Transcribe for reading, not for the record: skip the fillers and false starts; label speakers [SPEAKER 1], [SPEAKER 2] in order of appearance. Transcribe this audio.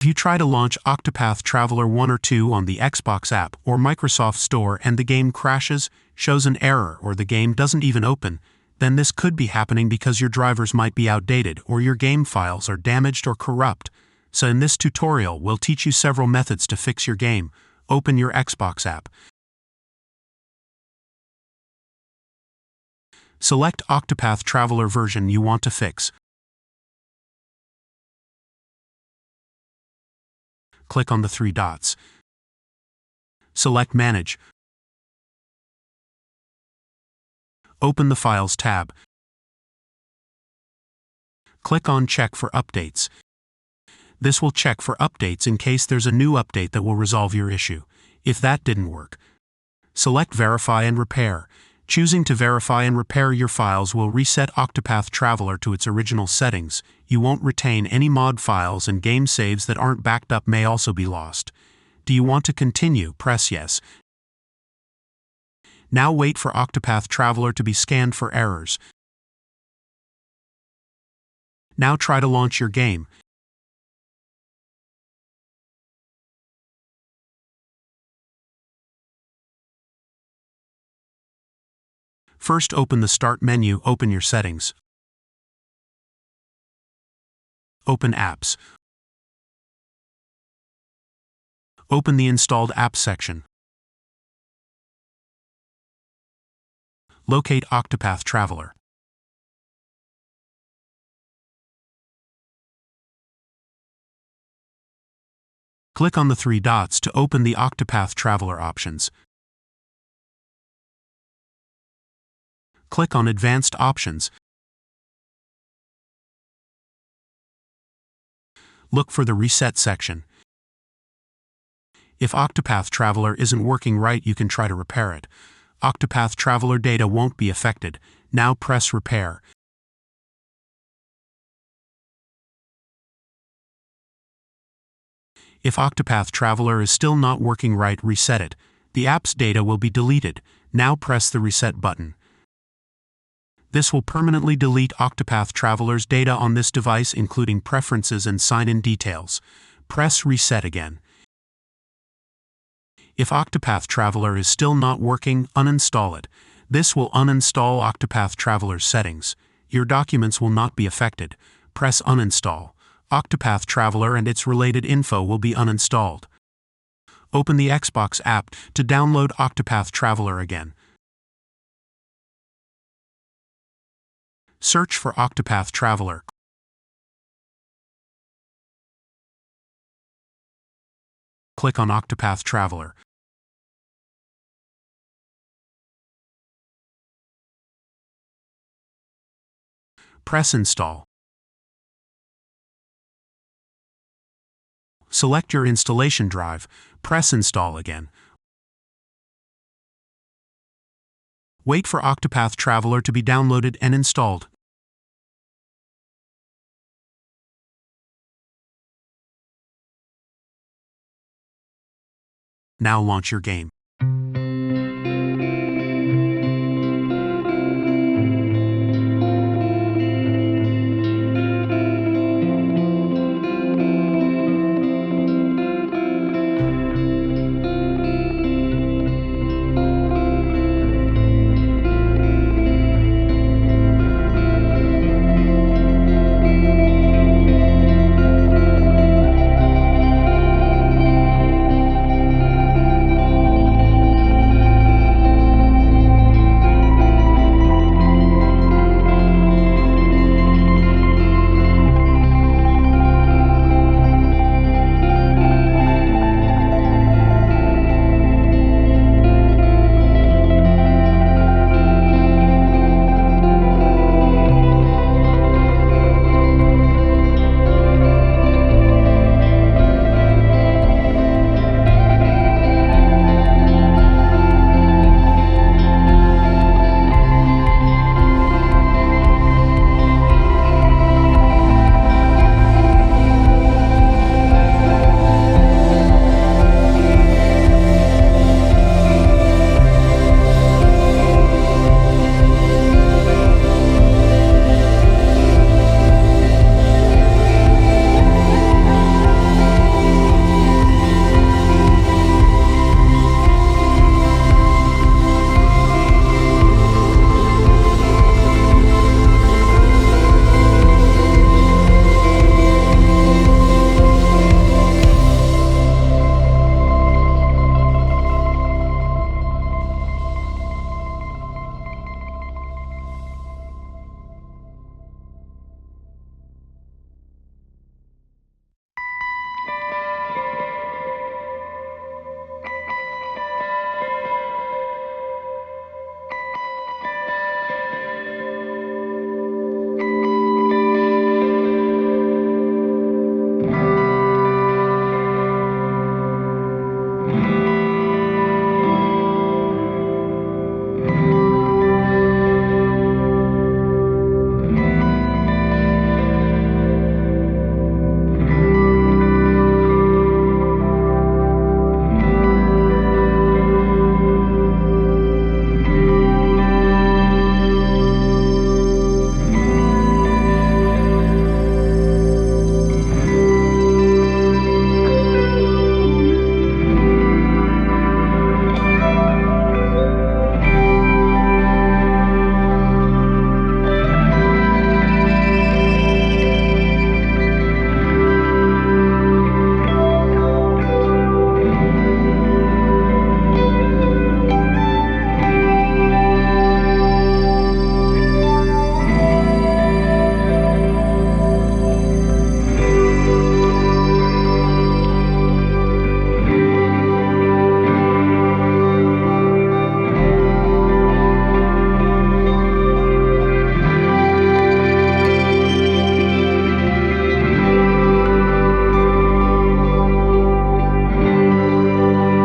[SPEAKER 1] If you try to launch Octopath Traveler 1 or 2 on the Xbox app or Microsoft Store and the game crashes, shows an error, or the game doesn't even open, then this could be happening because your drivers might be outdated or your game files are damaged or corrupt. So in this tutorial, we'll teach you several methods to fix your game. Open your Xbox app. Select Octopath Traveler version you want to fix. Click on the three dots. Select Manage. Open the Files tab. Click on Check for Updates. This will check for updates in case there's a new update that will resolve your issue. If that didn't work, select Verify and Repair. Choosing to verify and repair your files will reset Octopath Traveler to its original settings. You won't retain any mod files, and game saves that aren't backed up may also be lost. Do you want to continue? Press Yes. Now wait for Octopath Traveler to be scanned for errors. Now try to launch your game. First, open the Start menu, open your settings. Open Apps. Open the Installed Apps section. Locate Octopath Traveler. Click on the three dots to open the Octopath Traveler options. Click on Advanced Options. Look for the Reset section. If Octopath Traveler isn't working right, you can try to repair it. Octopath Traveler data won't be affected. Now press Repair. If Octopath Traveler is still not working right, reset it. The app's data will be deleted. Now press the Reset button. This will permanently delete Octopath Traveler's data on this device, including preferences and sign-in details. Press Reset again. If Octopath Traveler is still not working, uninstall it. This will uninstall Octopath Traveler's settings. Your documents will not be affected. Press Uninstall. Octopath Traveler and its related info will be uninstalled. Open the Xbox app to download Octopath Traveler again. Search for Octopath Traveler. Click on Octopath Traveler. Press Install. Select your installation drive. Press Install again. Wait for Octopath Traveler to be downloaded and installed. Now launch your game.